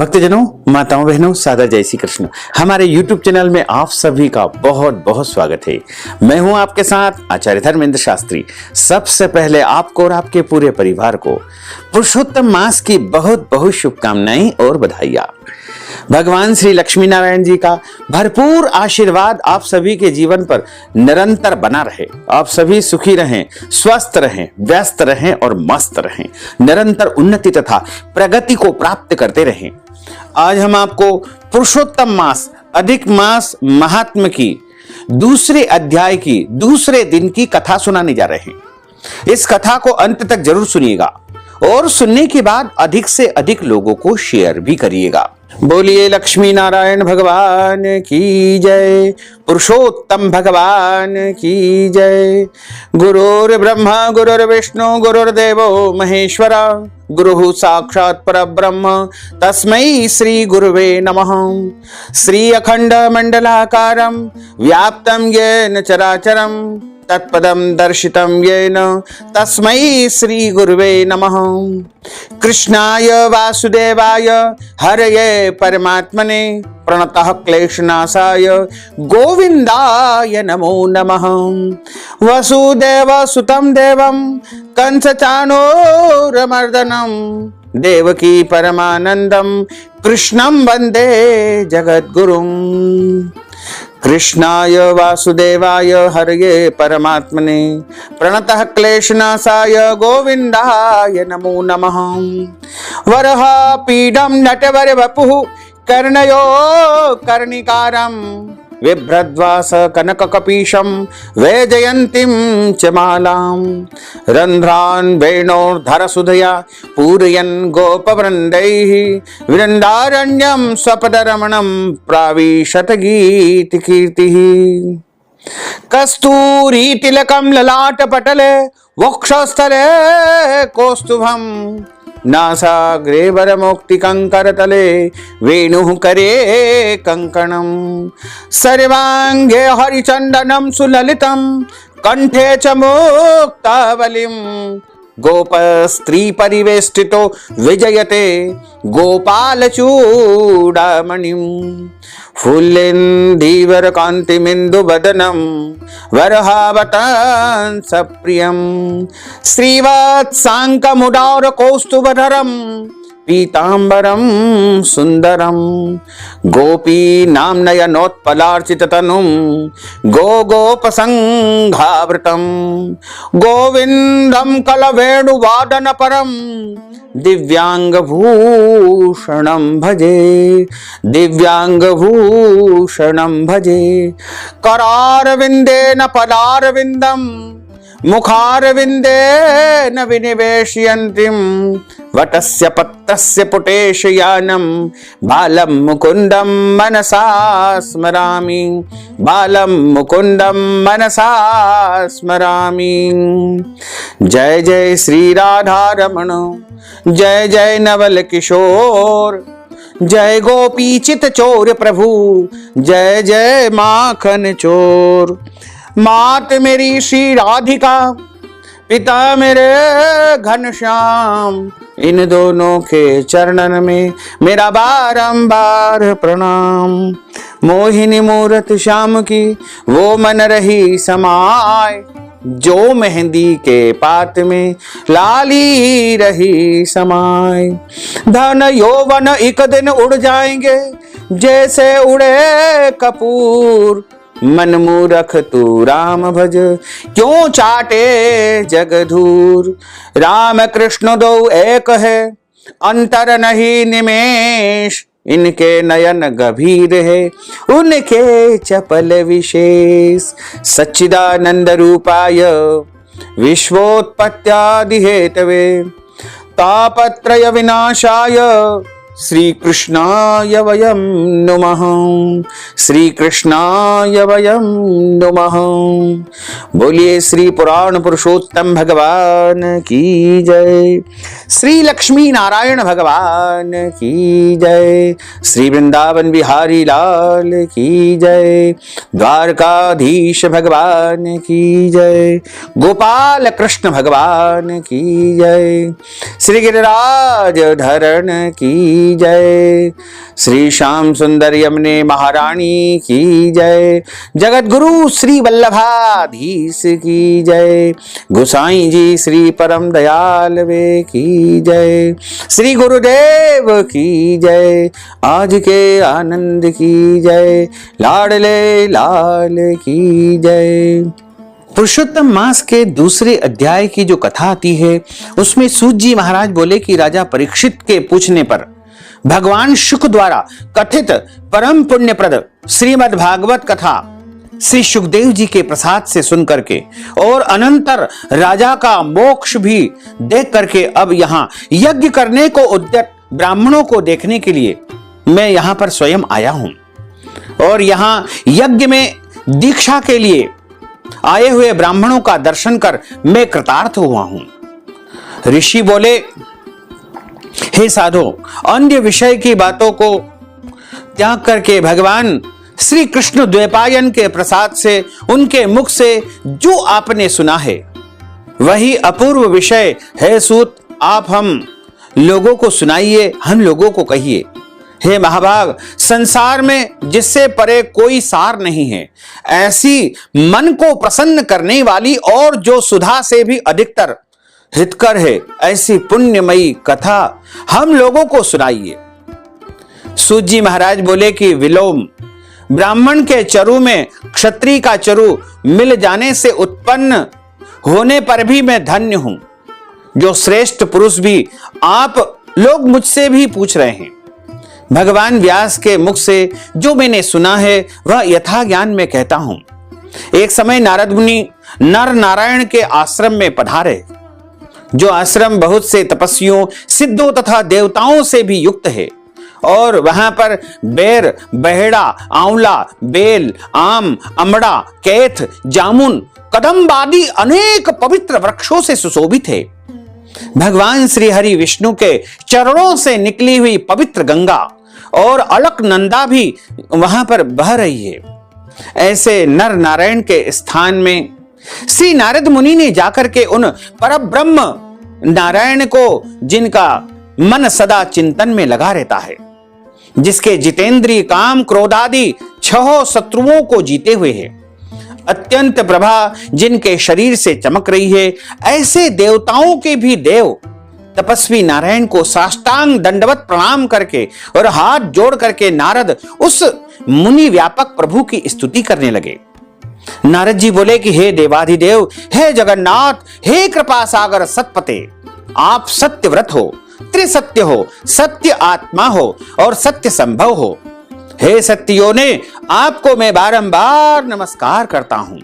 भक्तजनों, माताओं, बहनों, सादर जय श्री कृष्ण। हमारे YouTube चैनल में आप सभी का बहुत बहुत स्वागत है। मैं हूं आपके साथ आचार्य धर्मेंद्र शास्त्री। सबसे पहले आपको और आपके पूरे परिवार को पुरुषोत्तम मास की बहुत बहुत शुभकामनाएं और बधाइयां। भगवान श्री लक्ष्मी नारायण जी का भरपूर आशीर्वाद आप सभी के जीवन पर निरंतर बना रहे। आप सभी सुखी रहें, स्वस्थ रहें, व्यस्त रहें और मस्त रहें। निरंतर उन्नति तथा प्रगति को प्राप्त करते रहें। आज हम आपको पुरुषोत्तम मास अधिक मास महात्म्य की दूसरे अध्याय की दूसरे दिन की कथा सुनाने जा रहे हैं। इस कथा को अंत तक जरूर सुनिएगा और सुनने के बाद अधिक से अधिक लोगों को शेयर भी करिएगा। बोलिए लक्ष्मी नारायण भगवान की जय, पुरुषोत्तम भगवान की जय। गुरुर् ब्रह्मा गुरुर्विष्णु गुरुर्देवो महेश्वरा, गुरुः साक्षात् परब्रह्म तस्मै श्री गुरुवे नमः। श्री अखंड मंडलाकारं व्याप्तं येन चराचरं तत्पदं दर्शितं येन तस्मै श्री गुरुवे नमः। कृष्णाय वासुदेवाय हरये परमात्मने प्रणतः क्लेशनाशाय गोविन्दाय नमो नमः। वसुदेव सुतं देवं कंसचाणूरमर्दनं देवकी परमानन्दं कृष्णं वन्दे जगद्गुरुं। कृष्णाय वासुदेवाय हरये परमात्मने प्रणतः क्लेशनाशाय गोविन्दाय नमो नमः। वरः पीडं नटवर वपुः कर्णयो कर्णिकारं बिभ्रद्वास कनककपीशं वैजयन्तीं च मालां। रन्ध्रान् वेणोर्धरसुधया पूरयन् गोपवृन्दैः वृन्दारण्यं स्वपदरमणं प्राविशत गीतकीर्तिः। कस्तूरीतिलकं ललाटपटले वक्षस्थले कौस्तुभं नासाग्रे वरमौक्तिकङ्करतले वेणुः करे कङ्कणं। सर्वाङ्गे हरिचन्दनं सुललितं कण्ठे च मुक्तावलिं गोपस्त्री परिवेष्टितो विजयते गोपालचूडामणिं। फुल्लेन्दीवर कान्तिमिन्दुवदनं वरहावतांसप्रियं श्रीवत्साङ्कमुदार कौस्तुभधरं पीताम्बरं सुन्दरं। गोपीनां नयनोत्पलार्चिततनुं गोपसङ्घावृतं गोविन्दं कलवेणुवादनपरं दिव्यांगभूषणं भजे दिव्यांगभूषणं भजे। करारविन्देन पदारविन्दं मुखारविन्देन विनिवेशयन्तीं वटस्य पत्रस्य पुटेशयानं बालं मुकुन्दं मनसा स्मरामि बालं मुकुन्दं मनसा स्मरामि। जय जय श्री राधारमण, जय जय नवल किशोर, जय गोपी चित चोर प्रभु, जय जय माखन चोर। मात मेरी श्री राधिका, पिता मेरे घनश्याम, इन दोनों के चरणन में मेरा बारंबार प्रणाम। मोहिनी मूरत श्याम की वो मन रही समाय, जो मेहंदी के पात में लाली रही समाय। धन यौवन एक दिन उड़ जाएंगे जैसे उड़े कपूर, मन मूरख तू राम भज क्यों चाटे जगधूर। राम कृष्ण दो एक है अंतर नहीं निमेष, इनके नयन गभीर है उनके चपल विशेष। सच्चिदानंद रूपाय विश्वोत्पत्त्यादि हेतवे तापत्रय विनाशाय श्री कृष्णाय वयं नुमः श्री कृष्णाय वयं नुमः। बोलिए श्री पुराण पुरुषोत्तम भगवान की जय, श्री लक्ष्मी नारायण भगवान की जय, श्री वृंदावन बिहारी लाल की जय, द्वारकाधीश भगवान की जय, गोपाल कृष्ण भगवान की जय, श्री गिरिराज धरण की की जय। श्री श्याम सुंदर यमुने महारानी की जय। जगत गुरु श्री वल्लभाधीश की जय। गोसाई जी श्री परम दयाल वे की जय। श्री गुरुदेव की जय। आज के आनंद की जय। लाडले लाल की जय। पुरुषोत्तम मास के दूसरे अध्याय की जो कथा आती है उसमें सूत जी महाराज बोले कि राजा परीक्षित के पूछने पर भगवान शुक द्वारा कथित परम पुण्यप्रद श्रीमद् भागवत कथा श्री सुखदेव जी के प्रसाद से सुन करके और अनंतर राजा का मोक्ष भी देख करके अब यहाँ यज्ञ करने को उद्यत ब्राह्मणों को देखने के लिए मैं यहाँ पर स्वयं आया हूं और यहाँ यज्ञ में दीक्षा के लिए आए हुए ब्राह्मणों का दर्शन कर मैं कृतार्थ हुआ हूं। ऋषि बोले, हे साधो, अन्य विषय की बातों को त्याग करके भगवान श्री कृष्ण द्वैपायन के प्रसाद से उनके मुख से जो आपने सुना है वही अपूर्व विषय है सूत, आप हम लोगों को सुनाइए, हम लोगों को कहिए। हे महाभाग, संसार में जिससे परे कोई सार नहीं है, ऐसी मन को प्रसन्न करने वाली और जो सुधा से भी अधिकतर हितकर है, ऐसी पुण्यमयी कथा हम लोगों को सुनाइए। सूत जी महाराज बोले कि विलोम, ब्राह्मण के चरु में क्षत्रिय का चरु मिल जाने से उत्पन्न होने पर भी मैं धन्य हूं। जो श्रेष्ठ पुरुष भी आप लोग मुझसे भी पूछ रहे हैं, भगवान व्यास के मुख से जो मैंने सुना है वह यथा ज्ञान में कहता हूं। एक समय नारद मुनि नर नारायण के आश्रम में पधारे, जो आश्रम बहुत से तपस्वियों, सिद्धों तथा देवताओं से भी युक्त है और वहां पर बेर, बहेड़ा, आंवला, बेल, आम, अमड़ा, कैथ, जामुन, कदम्ब आदि अनेक पवित्र वृक्षों से सुशोभित है। भगवान श्री हरि विष्णु के चरणों से निकली हुई पवित्र गंगा और अलकनंदा भी वहां पर बह रही है। ऐसे नर नारायण के स्थान में श्री नारद मुनि ने जाकर के उन परब्रह्म नारायण को, जिनका मन सदा चिंतन में लगा रहता है, जिसके जितेंद्रिय काम क्रोध आदि 6 शत्रुओं को जीते हुए है, अत्यंत प्रभा जिनके शरीर से चमक रही है, ऐसे देवताओं के भी देव तपस्वी नारायण को साष्टांग दंडवत प्रणाम करके और हाथ जोड़ करके नारद उस मुनि व्यापक प्रभु की स्तुति करने लगे। नारद जी बोले कि हे देवाधिदेव, हे जगन्नाथ, हे कृपा सागर सतपते, आप सत्य व्रत हो, त्रिसत्य हो, सत्य आत्मा हो और सत्य संभव हो। हे सत्यो ने, आपको मैं बारंबार नमस्कार करता हूं।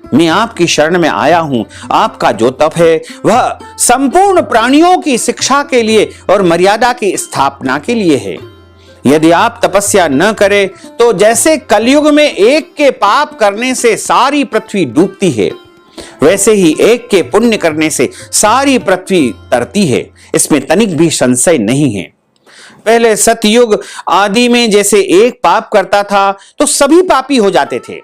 मैं आपकी शरण में आया हूं। आपका जो तप है वह संपूर्ण प्राणियों की शिक्षा के लिए और मर्यादा की स्थापना के लिए है। यदि आप तपस्या न करें तो जैसे कलयुग में एक के पाप करने से सारी पृथ्वी डूबती है, वैसे ही एक के पुण्य करने से सारी पृथ्वी तरती है। इसमें तनिक भी संशय नहीं है। पहले सतयुग आदि में जैसे एक पाप करता था तो सभी पापी हो जाते थे।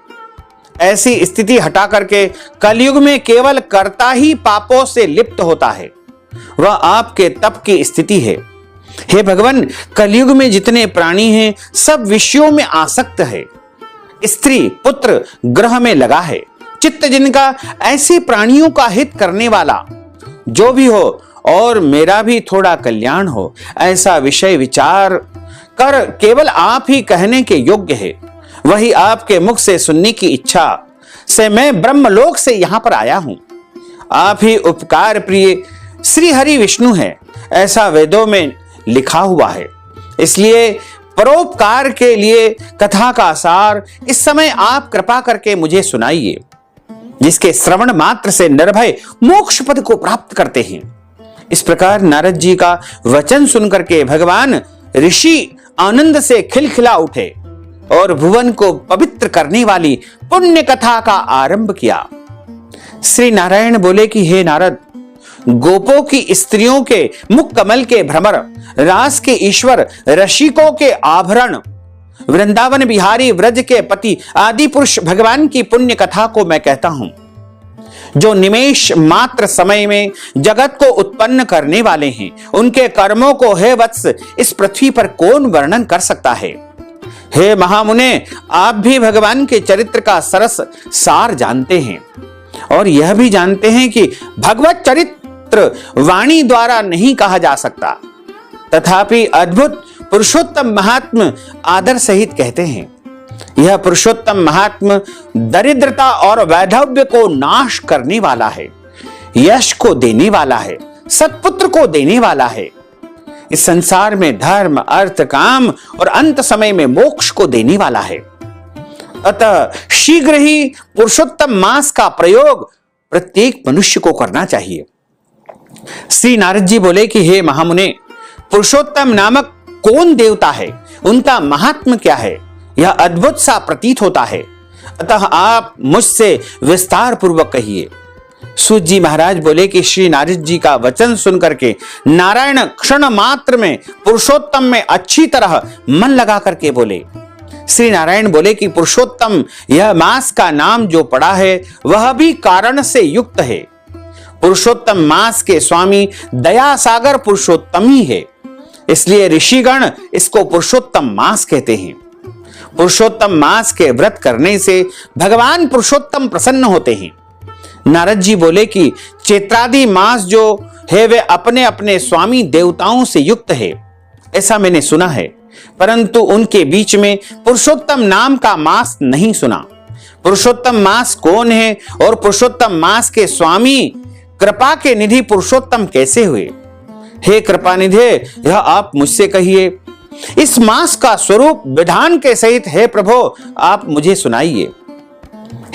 ऐसी स्थिति हटा करके कलयुग में केवल कर्ता ही पापों से लिप्त होता है। वह आपके तप की स्थिति है। हे भगवान, कलयुग में जितने प्राणी हैं सब विषयों में आसक्त है। स्त्री पुत्र ग्रह में लगा है। चित्त जिनका ऐसे प्राणियों का हित करने वाला जो भी हो और मेरा भी थोड़ा कल्याण हो, ऐसा विषय विचार कर केवल आप ही कहने के योग्य है। वही आपके मुख से सुनने की इच्छा से मैं ब्रह्मलोक से यहां पर आया हूं। आप ही उपकार प्रिय श्री हरि विष्णु है, ऐसा वेदों में लिखा हुआ है। इसलिए परोपकार के लिए कथा का सार इस समय आप कृपा करके मुझे सुनाइए, जिसके श्रवण मात्र से निर्भय मोक्ष पद को प्राप्त करते हैं। इस प्रकार नारद जी का वचन सुनकर के भगवान ऋषि आनंद से खिलखिला उठे और भुवन को पवित्र करने वाली पुण्य कथा का आरंभ किया। श्री नारायण बोले कि हे नारद, गोपों की स्त्रियों के मुख कमल के भ्रमर, रास के ईश्वर, रसिकों के आभरण, वृंदावन बिहारी, व्रज के पति आदि पुरुष भगवान की पुण्य कथा को मैं कहता हूं। जो निमेष मात्र समय में जगत को उत्पन्न करने वाले हैं, उनके कर्मों को हे वत्स इस पृथ्वी पर कौन वर्णन कर सकता है। हे महामुने, आप भी भगवान के चरित्र का सरस सार जानते हैं और यह भी जानते हैं कि भगवत चरित्र वाणी द्वारा नहीं कहा जा सकता, तथापि अद्भुत पुरुषोत्तम महात्म आदर सहित कहते हैं। यह पुरुषोत्तम महात्म दरिद्रता और वैधव्य को नाश करने वाला है, यश को देने वाला है, सत्पुत्र को देने वाला है, इस संसार में धर्म, अर्थ, काम और अंत समय में मोक्ष को देने वाला है। अतः शीघ्र ही पुरुषोत्तम मास का प्रयोग प्रत्येक मनुष्य को करना चाहिए। श्री नारद जी बोले कि हे महामुने, पुरुषोत्तम नामक कौन देवता है, उनका महात्म क्या है, यह अद्भुत सा प्रतीत होता है। अतः आप मुझसे विस्तार पूर्वक कहिए। सूत जी महाराज बोले कि श्री नारद जी का वचन सुनकर के नारायण क्षण मात्र में पुरुषोत्तम में अच्छी तरह मन लगा करके बोले। श्री नारायण बोले कि पुरुषोत्तम यह मास का नाम जो पड़ा है वह भी कारण से युक्त है। पुरुषोत्तम मास के स्वामी दया सागर पुरुषोत्तम ही है, इसलिए ऋषिगण इसको पुरुषोत्तम मास कहते हैं। पुरुषोत्तम मास के व्रत करने से भगवान पुरुषोत्तम प्रसन्न होते हैं। नारद जी बोले कि चैत्रादि मास जो है वे अपने अपने स्वामी देवताओं से युक्त है, ऐसा मैंने सुना है, परंतु उनके बीच में पुरुषोत्तम नाम का मास नहीं सुना। पुरुषोत्तम मास कौन है और पुरुषोत्तम मास के स्वामी कृपा के निधि पुरुषोत्तम कैसे हुए? हे कृपा निधे, यह आप मुझसे कहिए। इस मास का स्वरूप विधान के सहित हे प्रभु आप मुझे सुनाइए।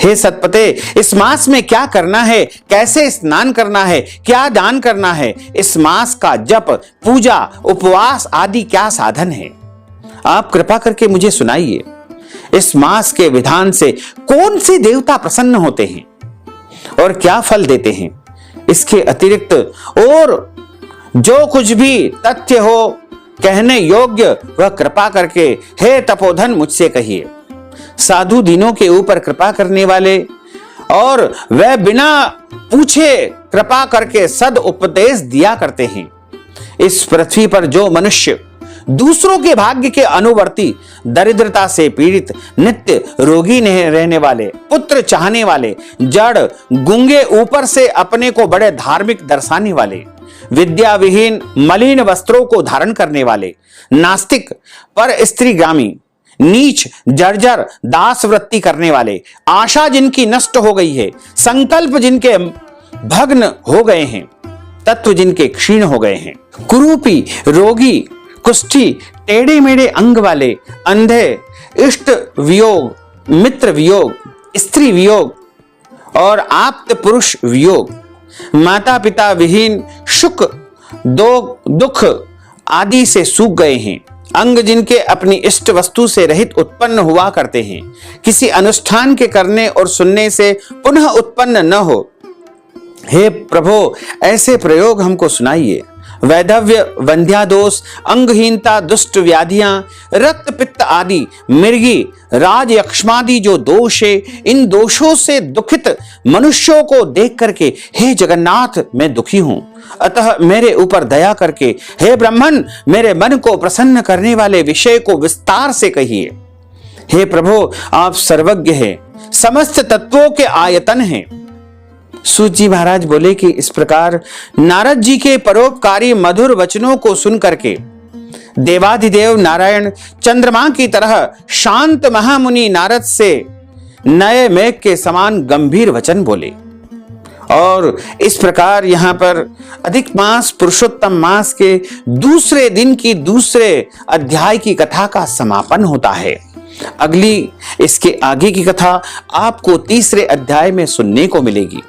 हे सतपते, इस मास में क्या करना है, कैसे स्नान करना है, क्या दान करना है, इस मास का जप, पूजा, उपवास आदि क्या साधन है, आप कृपा करके मुझे सुनाइए। इस मास के विधान से कौन से देवता प्रसन्न होते हैं और क्या फल देते हैं? इसके अतिरिक्त और जो कुछ भी तथ्य हो कहने योग्य वह कृपा करके हे तपोधन मुझसे कहिए। साधु दीनों के ऊपर कृपा करने वाले और वह बिना पूछे कृपा करके सद उपदेश दिया करते हैं। इस पृथ्वी पर जो मनुष्य दूसरों के भाग्य के अनुवर्ती, दरिद्रता से पीड़ित, नित्य रोगी रहने वाले, पुत्र चाहने वाले, जड़ गूंगे, ऊपर से अपने को बड़े धार्मिक दर्शाने वाले, विद्या विहीन मलिन वस्त्रों को धारण करने वाले, नास्तिक, पर स्त्रीगामी, नीच, जर्जर, दास वृत्ति करने वाले, आशा जिनकी नष्ट हो गई है, संकल्प जिनके भग्न हो गए हैं, तत्व जिनके क्षीण हो गए हैं, कुरूपी, रोगी, कुष्ठी, टेढ़े मेढ़े अंग वाले, अंधे, इष्ट वियोग, मित्र वियोग, स्त्री वियोग और आप्त पुरुष वियोग, माता पिता विहीन, सुख दुख आदि से सूख गए हैं, अंग जिनके अपनी इष्ट वस्तु से रहित उत्पन्न हुआ करते हैं, किसी अनुष्ठान के करने और सुनने से पुनः उत्पन्न न हो। हे प्रभु, ऐसे प्रयोग हमको सुनाइए। वैधव्य, वंध्यादोष, अंगहीनता, दुष्ट व्याधियां, रक्त पित्त आदि, मिर्गी, राज यक्ष्मादि जो दोष है, इन दोषों से दुखित मनुष्यों को देख करके हे जगन्नाथ मैं दुखी हूं, अतः मेरे ऊपर दया करके हे ब्राह्मण मेरे मन को प्रसन्न करने वाले विषय को विस्तार से कहिए। हे प्रभु, आप सर्वज्ञ हैं, समस्त तत्वों के आयतन हैं। सूत जी महाराज बोले कि इस प्रकार नारद जी के परोपकारी मधुर वचनों को सुन करके देवाधिदेव नारायण चंद्रमा की तरह शांत महामुनि नारद से नए मेघ के समान गंभीर वचन बोले। और इस प्रकार यहाँ पर अधिक मास पुरुषोत्तम मास के दूसरे दिन की दूसरे अध्याय की कथा का समापन होता है। अगली इसके आगे की कथा आपको तीसरे अध्याय में सुनने को मिलेगी।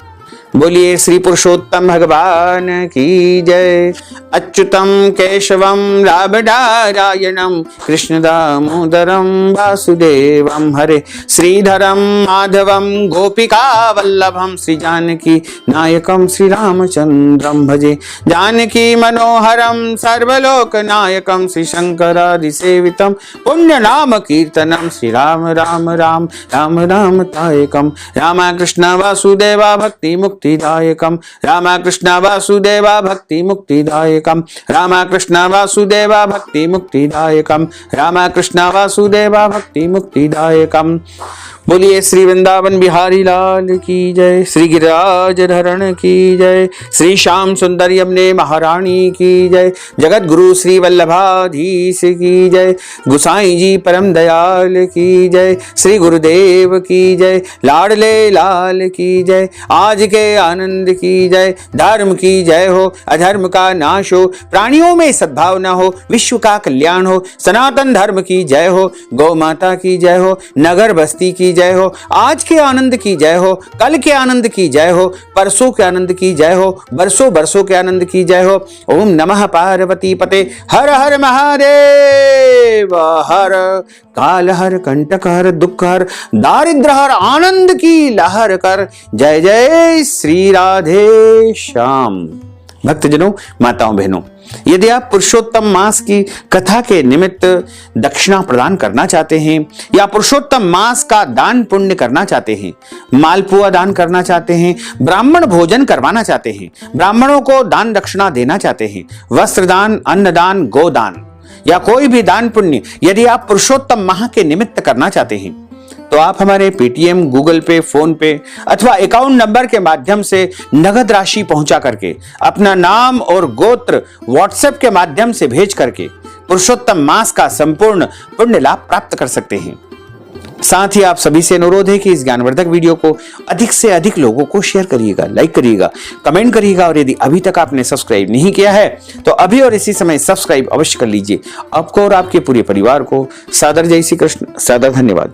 बोलिए श्री पुरुषोत्तम भगवान की जय। अच्युतम केशवम रामनारायणम कृष्ण दामोदरम वासुदेवम हरे श्रीधरम माधवम गोपिका वल्लभम श्री जानकी नायकम श्री रामचंद्रम भजे। जानकी मनोहरम सर्वलोक नायकम श्री शंकरादि सेवितम पुण्य नाम कीर्तनम श्री राम राम राम राम राम तायकम। राम कृष्ण वासुदेवा भक्ति मुक्त मुक्तिदायकम, रामकृष्ण वासुदेव भक्ति मुक्तिदायकम, रामकृष्ण वासुदेव भक्ति मुक्तिदायकम, रामकृष्ण वासुदेव भक्ति मुक्तिदायकम। बोलिए श्री वृंदावन बिहारी लाल की जय, श्री गिरिराज धरण की जय, श्री श्याम सुंदर यमुने महारानी की जय, जगत गुरु श्री वल्लभाधीश की जय, गुसाई जी परम दयाल की जय, श्री गुरुदेव की जय, लाडले लाल की जय, आज के आनंद की जय, धर्म की जय हो, अधर्म का नाश हो, प्राणियों में सद्भावना हो, विश्व का कल्याण हो, सनातन धर्म की जय हो, गौ माता की जय हो, नगर बस्ती की जय हो, आज के आनंद की जय हो, कल के आनंद की जय हो, परसों के आनंद की जय हो, बरसों बरसों के आनंद की जय हो। ओम नमः पार्वती पते, हर हर महादेव, हर काल हर कंटक हर दुख हर दारिद्र हर आनंद की लहर कर। जय जय श्री राधे श्याम। भक्तजनों, माताओं बहनों, यदि आप पुरुषोत्तम मास की कथा के निमित्त दक्षिणा प्रदान करना चाहते हैं या पुरुषोत्तम मास का दान पुण्य करना चाहते हैं, मालपुआ दान करना चाहते हैं, ब्राह्मण भोजन करवाना चाहते हैं, ब्राह्मणों को दान दक्षिणा देना चाहते हैं, वस्त्र दान, अन्न दान, गोदान या कोई भी दान पुण्य यदि आप पुरुषोत्तम माह के निमित्त करना चाहते हैं, तो आप हमारे पेटीएम, गूगल पे, फोन पे अथवा अकाउंट नंबर के माध्यम से नगद राशि पहुंचा करके अपना नाम और गोत्र व्हाट्सएप के माध्यम से भेज करके पुरुषोत्तम मास का संपूर्ण पुण्य लाभ प्राप्त कर सकते हैं। साथ ही आप सभी से अनुरोध है कि इस ज्ञानवर्धक वीडियो को अधिक से अधिक लोगों को शेयर करिएगा, लाइक करिएगा, कमेंट करिएगा और यदि अभी तक आपने सब्सक्राइब नहीं किया है तो अभी और इसी समय सब्सक्राइब अवश्य कर लीजिए। आपको और आपके पूरे परिवार को सादर जय श्री कृष्ण, सादर धन्यवाद।